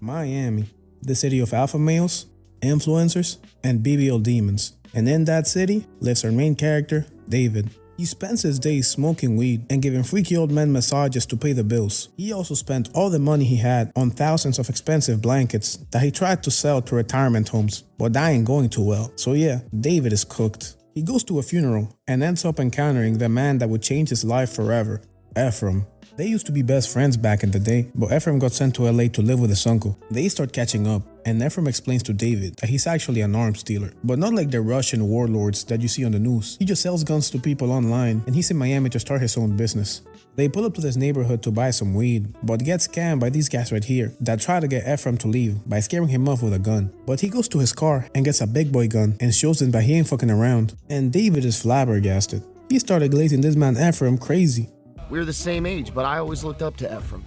Miami, the city of alpha males, influencers, and BBL demons. And in that city lives our main character, David. He spends his days smoking weed and giving freaky old men massages to pay the bills. He also spent all the money he had on thousands of expensive blankets that he tried to sell to retirement homes, but that ain't going too well. So yeah, David is cooked. He goes to a funeral and ends up encountering the man that would change his life forever, Ephraim. They used to be best friends back in the day, but Ephraim got sent to LA to live with his uncle. They start catching up, and Ephraim explains to David that he's actually an arms dealer, but not like the Russian warlords that you see on the news. He just sells guns to people online, and he's in Miami to start his own business. They pull up to this neighborhood to buy some weed, but get scammed by these guys right here that try to get Ephraim to leave by scaring him off with a gun. But he goes to his car and gets a big boy gun and shows them that he ain't fucking around. And David is flabbergasted. He started glazing this man Ephraim crazy. We're the same age, but I always looked up to Ephraim.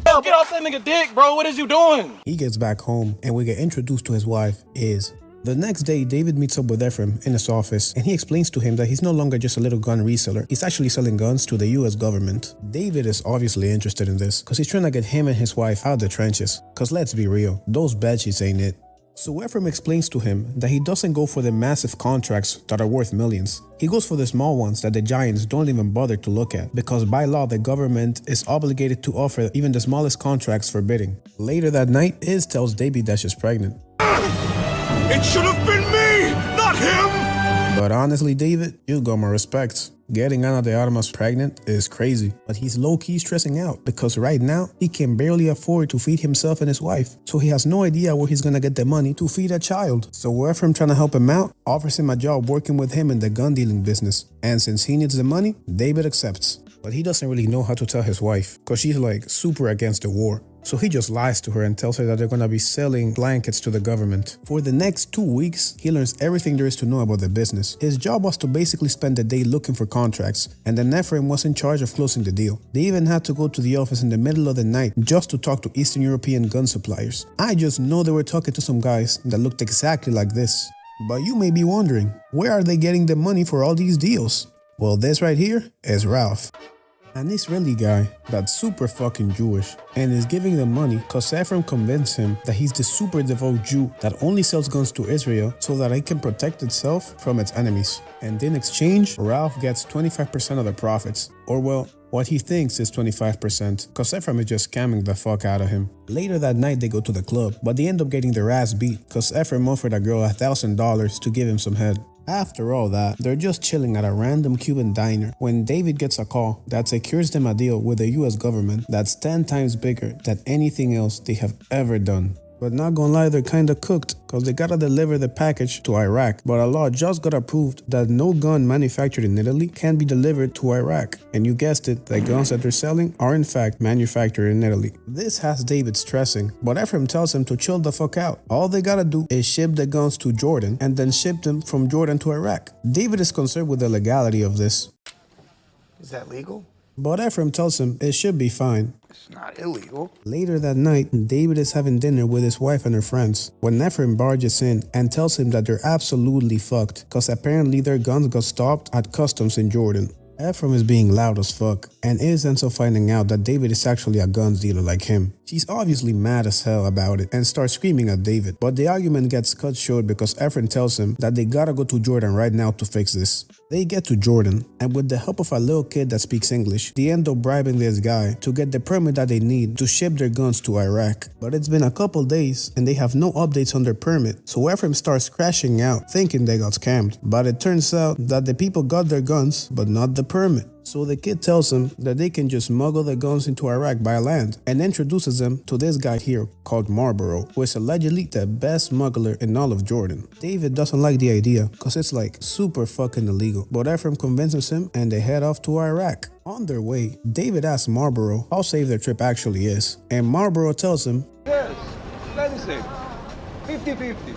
Yo, get off that nigga dick, bro. What is you doing? He gets back home and we get introduced to his wife, Iz. The next day, David meets up with Ephraim in his office and he explains to him that he's no longer just a little gun reseller. He's actually selling guns to the US government. David is obviously interested in this because he's trying to get him and his wife out of the trenches. Because let's be real, those bedsheets ain't it. So Ephraim explains to him that he doesn't go for the massive contracts that are worth millions. He goes for the small ones that the giants don't even bother to look at because by law the government is obligated to offer even the smallest contracts for bidding. Later that night, Iz tells David that she's pregnant. It should have been me, not him! But honestly, David, you got my respect. Getting Ana de Armas pregnant is crazy, but he's low-key stressing out because right now he can barely afford to feed himself and his wife, so he has no idea where he's gonna get the money to feed a child. So Ephraim, trying to help him out, offers him a job working with him in the gun dealing business, and since he needs the money, David accepts. But he doesn't really know how to tell his wife because she's like super against the war. So he just lies to her and tells her that they're gonna be selling blankets to the government. For the next 2 weeks, he learns everything there is to know about the business. His job was to basically spend the day looking for contracts, and then Ephraim was in charge of closing the deal. They even had to go to the office in the middle of the night just to talk to Eastern European gun suppliers. I just know they were talking to some guys that looked exactly like this. But you may be wondering, where are they getting the money for all these deals? Well, this right here is Ralph, an Israeli guy that's super fucking Jewish and is giving them money cause Ephraim convinced him that he's the super devout Jew that only sells guns to Israel so that it can protect itself from its enemies. And in exchange, Ralph gets 25% of the profits, or well, what he thinks is 25% cause Ephraim is just scamming the fuck out of him. Later that night they go to the club, but they end up getting their ass beat cause Ephraim offered a girl $1,000 to give him some head. After all that, they're just chilling at a random Cuban diner when David gets a call that secures them a deal with the US government that's 10 times bigger than anything else they have ever done. But not gonna lie, they're kinda cooked cause they gotta deliver the package to Iraq, but a law just got approved that no gun manufactured in Italy can be delivered to Iraq. And you guessed it, the guns that they're selling are in fact manufactured in Italy. This has David stressing, but Ephraim tells him to chill the fuck out. All they gotta do is ship the guns to Jordan and then ship them from Jordan to Iraq. David is concerned with the legality of this. Is that legal? But Ephraim tells him it should be fine. It's not illegal. Later that night, David is having dinner with his wife and her friends when Ephraim barges in and tells him that they're absolutely fucked cause apparently their guns got stopped at customs in Jordan. Ephraim is being loud as fuck, and Iz ends up finding out that David is actually a guns dealer like him. She's obviously mad as hell about it and starts screaming at David, but the argument gets cut short because Ephraim tells him that they gotta go to Jordan right now to fix this. They get to Jordan, and with the help of a little kid that speaks English, they end up bribing this guy to get the permit that they need to ship their guns to Iraq. But it's been a couple days and they have no updates on their permit, so Ephraim starts crashing out thinking they got scammed. But it turns out that the people got their guns but not the permit. So the kid tells him that they can just smuggle the guns into Iraq by land and introduces them to this guy here called Marlboro, who is allegedly the best smuggler in all of Jordan. David doesn't like the idea cause it's like super fucking illegal, but Ephraim convinces him and they head off to Iraq. On their way, David asks Marlboro how safe their trip actually is, and Marlboro tells him, Yes, let me say 50-50.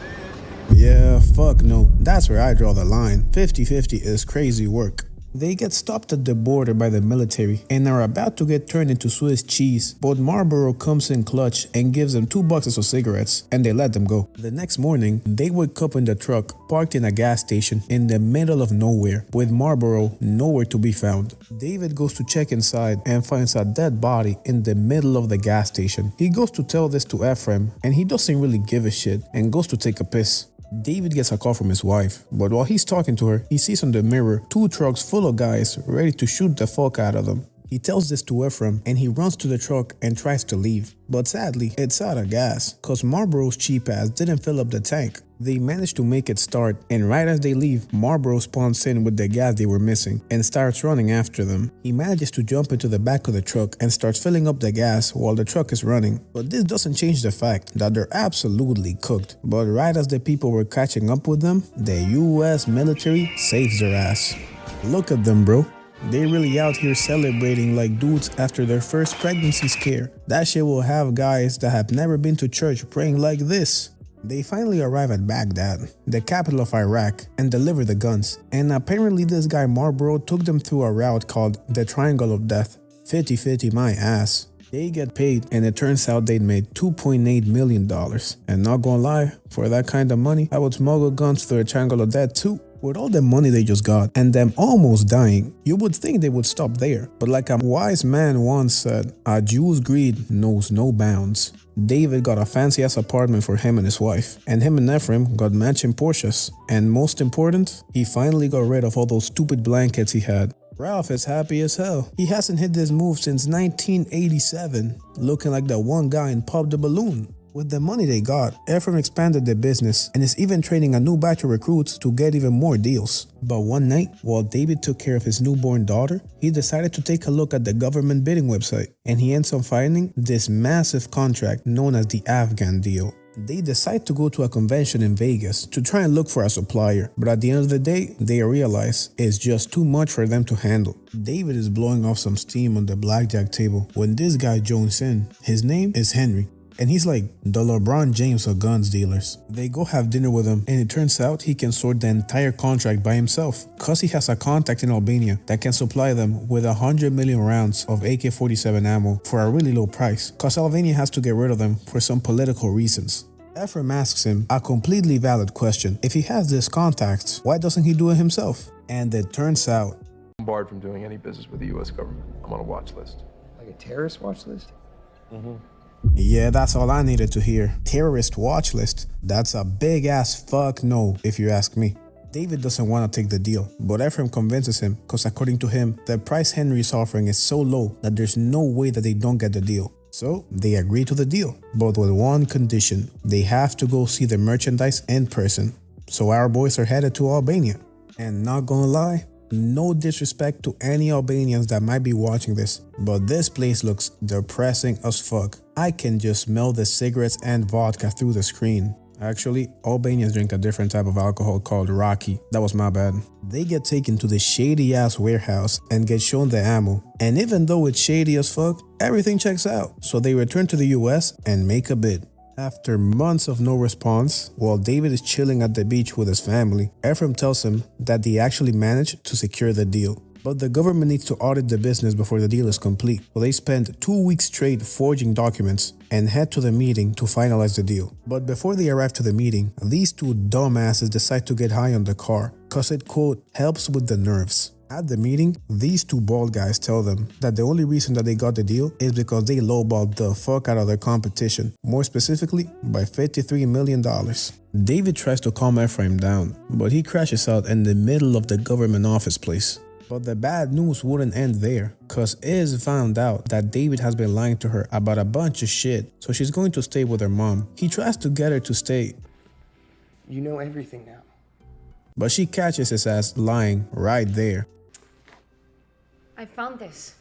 yeah, fuck no, that's where I draw the line. 50-50 is crazy work. They get stopped at the border by the military and are about to get turned into Swiss cheese, but Marlboro comes in clutch and gives them 2 boxes of cigarettes, and they let them go. The next morning, they wake up in the truck parked in a gas station in the middle of nowhere, with Marlboro nowhere to be found. David goes to check inside and finds a dead body in the middle of the gas station. He goes to tell this to Ephraim, and he doesn't really give a shit and goes to take a piss. David gets a call from his wife, but while he's talking to her, he sees on the mirror 2 trucks full of guys ready to shoot the fuck out of them. He tells this to Ephraim and he runs to the truck and tries to leave. But sadly, it's out of gas, cause Marlboro's cheap ass didn't fill up the tank. They manage to make it start, and right as they leave, Marlboro spawns in with the gas they were missing and starts running after them. He manages to jump into the back of the truck and starts filling up the gas while the truck is running. But this doesn't change the fact that they're absolutely cooked. But right as the people were catching up with them, the US military saves their ass. Look at them, bro. They really out here celebrating like dudes after their first pregnancy scare. That shit will have guys that have never been to church praying like this. They finally arrive at Baghdad, the capital of Iraq, and deliver the guns. And apparently this guy Marlboro took them through a route called the Triangle of Death. 50-50 my ass. They get paid, and it turns out they'd made $2.8 million. And not gonna lie, for that kind of money, I would smuggle guns through the Triangle of Death too. With all the money they just got, and them almost dying, you would think they would stop there. But like a wise man once said, a Jew's greed knows no bounds. David got a fancy-ass apartment for him and his wife, and him and Ephraim got matching Porsches. And most important, he finally got rid of all those stupid blankets he had. Ralph is happy as hell. He hasn't hit this move since 1987, looking like the one guy in Pop the Balloon. With the money they got, Ephraim expanded their business and is even training a new batch of recruits to get even more deals. But one night, while David took care of his newborn daughter, he decided to take a look at the government bidding website, and he ends up finding this massive contract known as the Afghan deal. They decide to go to a convention in Vegas to try and look for a supplier, but at the end of the day, they realize it's just too much for them to handle. David is blowing off some steam on the blackjack table when this guy joins in. His name is Henry, and he's like the LeBron James of guns dealers. They go have dinner with him, and it turns out he can sort the entire contract by himself, cause he has a contact in Albania that can supply them with 100 million rounds of AK-47 ammo for a really low price, cause Albania has to get rid of them for some political reasons. Ephraim asks him a completely valid question. If he has these contacts, why doesn't he do it himself? And it turns out, I'm barred from doing any business with the US government. I'm on a watch list. Like a terrorist watch list? yeah, that's all I needed to hear. Terrorist watch list? That's a big ass fuck no, if you ask me. David doesn't want to take the deal, but Ephraim convinces him because according to him, the price Henry is offering is so low that there's no way that they don't get the deal. So they agree to the deal, but with one condition: they have to go see the merchandise in person. So our boys are headed to Albania. And not gonna lie, no disrespect to any Albanians that might be watching this, but this place looks depressing as fuck. I can just smell the cigarettes and vodka through the screen. Actually, Albanians drink a different type of alcohol called raki. That was my bad. They get taken to the shady ass warehouse and get shown the ammo. And even though it's shady as fuck, everything checks out. So they return to the US and make a bid. After months of no response, while David is chilling at the beach with his family, Ephraim tells him that they actually managed to secure the deal. But the government needs to audit the business before the deal is complete. So they spend 2 weeks straight forging documents and head to the meeting to finalize the deal. But before they arrive to the meeting, these 2 dumbasses decide to get high on the car cause it, quote, helps with the nerves. At the meeting, these 2 bald guys tell them that the only reason that they got the deal is because they lowballed the fuck out of their competition, more specifically by $53 million. David tries to calm Ephraim down, but he crashes out in the middle of the government office place. But the bad news wouldn't end there, cause Iz found out that David has been lying to her about a bunch of shit, so she's going to stay with her mom. He tries to get her to stay. You know everything now. But she catches his ass lying right there. I found this.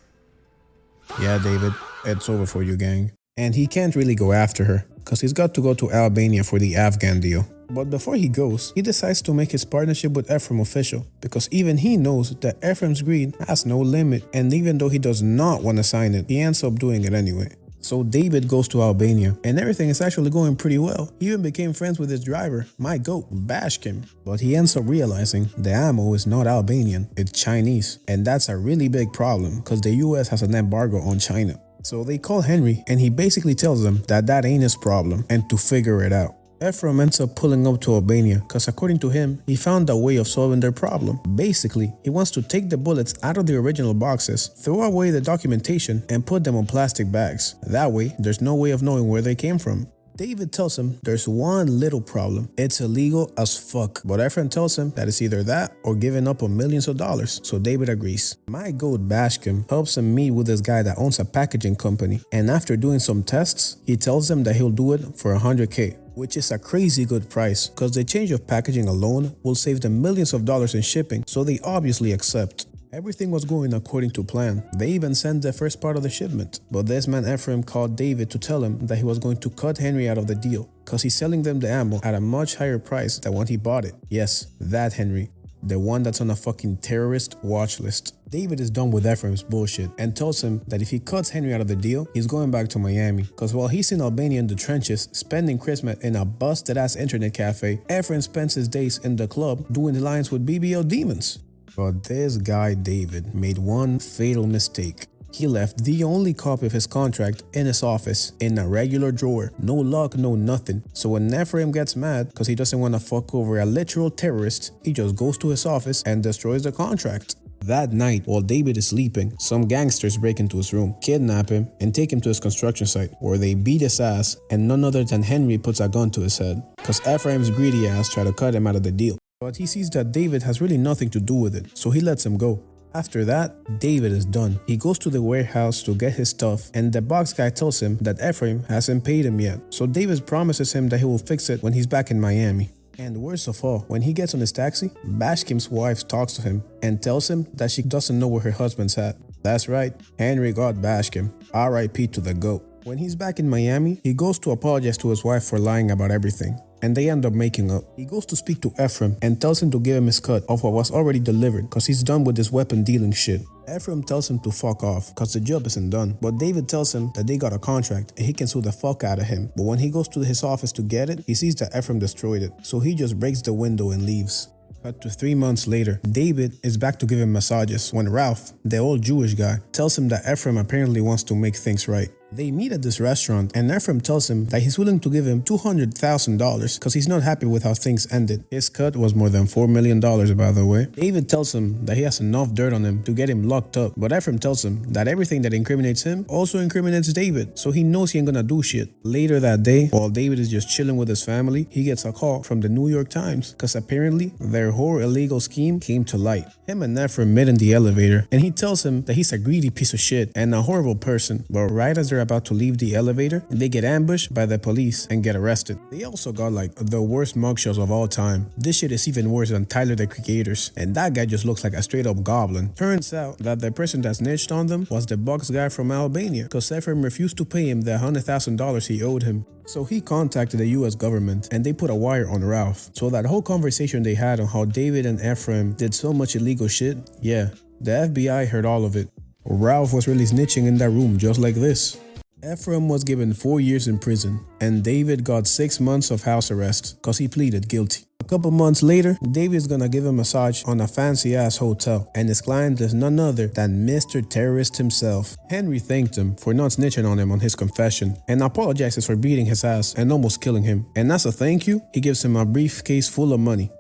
Yeah, David, it's over for you, gang. And he can't really go after her, cause he's got to go to Albania for the Afghan deal. But before he goes, he decides to make his partnership with Ephraim official, because even he knows that Ephraim's greed has no limit, and even though he does not want to sign it, he ends up doing it anyway. So David goes to Albania, and everything is actually going pretty well. He even became friends with his driver, my goat, Bashkim. But he ends up realizing the ammo is not Albanian, it's Chinese. And that's a really big problem, because the US has an embargo on China. So they call Henry, and he basically tells them that that ain't his problem, and to figure it out. Ephraim ends up pulling up to Albania because according to him, he found a way of solving their problem. Basically, he wants to take the bullets out of the original boxes, throw away the documentation, and put them on plastic bags. That way, there's no way of knowing where they came from. David tells him there's one little problem. It's illegal as fuck. But Ephraim tells him that it's either that or giving up on millions of dollars. So David agrees. My goat Bashkim helps him meet with this guy that owns a packaging company. And after doing some tests, he tells them that he'll do it for $100K. Which is a crazy good price because the change of packaging alone will save them millions of dollars in shipping, so they obviously accept. Everything was going according to plan. They even sent the first part of the shipment. But this man Ephraim called David to tell him that he was going to cut Henry out of the deal because he's selling them the ammo at a much higher price than when he bought it. Yes, that Henry. The one that's on a fucking terrorist watch list. David is done with Ephraim's bullshit and tells him that if he cuts Henry out of the deal, he's going back to Miami. Cause while he's in Albania in the trenches, spending Christmas in a busted ass internet cafe, Ephraim spends his days in the club doing lines with BBL demons. But this guy David made one fatal mistake. He left the only copy of his contract in his office in a regular drawer. No lock, no nothing. So when Ephraim gets mad because he doesn't want to fuck over a literal terrorist, he just goes to his office and destroys the contract. That night, while David is sleeping, some gangsters break into his room, kidnap him, and take him to his construction site, where they beat his ass, and none other than Henry puts a gun to his head, because Ephraim's greedy ass tried to cut him out of the deal. But he sees that David has really nothing to do with it, so he lets him go. After that, David is done. He goes to the warehouse to get his stuff, and the box guy tells him that Ephraim hasn't paid him yet. So David promises him that he will fix it when he's back in Miami. And worst of all, when he gets on his taxi, Bashkim's wife talks to him and tells him that she doesn't know where her husband's at. That's right, Henry got Bashkim. R.I.P. to the GOAT. When he's back in Miami, he goes to apologize to his wife for lying about everything. And they end up making up. He goes to speak to Ephraim and tells him to give him his cut of what was already delivered because he's done with this weapon dealing shit. Ephraim tells him to fuck off because the job isn't done. But David tells him that they got a contract and he can sue the fuck out of him. But when he goes to his office to get it, he sees that Ephraim destroyed it. So he just breaks the window and leaves. Cut to 3 months later, David is back to give him massages when Ralph, the old Jewish guy, tells him that Ephraim apparently wants to make things right. They meet at this restaurant and Ephraim tells him that he's willing to give him $200,000 because he's not happy with how things ended. His cut was more than $4 million, by the way. David tells him that he has enough dirt on him to get him locked up, but Ephraim tells him that everything that incriminates him also incriminates David, so he knows he ain't gonna do shit. Later that day, while David is just chilling with his family, he gets a call from the New York Times because apparently their whole illegal scheme came to light. Him and Ephraim met in the elevator and he tells him that he's a greedy piece of shit and a horrible person, but right as they're about to leave the elevator, they get ambushed by the police and get arrested. They also got like the worst mugshots of all time. This shit is even worse than Tyler the Creator's, and that guy just looks like a straight up goblin. Turns out that the person that snitched on them was the box guy from Albania because Ephraim refused to pay him the $100,000 he owed him. So he contacted the US government and they put a wire on Ralph. So that whole conversation they had on how David and Ephraim did so much illegal shit, yeah, the FBI heard all of it. Ralph was really snitching in that room just like this. Ephraim was given 4 years in prison and David got 6 months of house arrest because he pleaded guilty. A couple months later, David's gonna give a massage on a fancy ass hotel and his client is none other than Mr. Terrorist himself. Henry thanked him for not snitching on him on his confession and apologizes for beating his ass and almost killing him. And as a thank you, he gives him a briefcase full of money.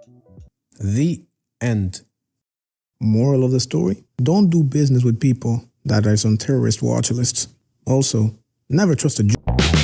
The end. Moral of the story? Don't do business with people that are on terrorist watch lists. Also, never trust a Jew.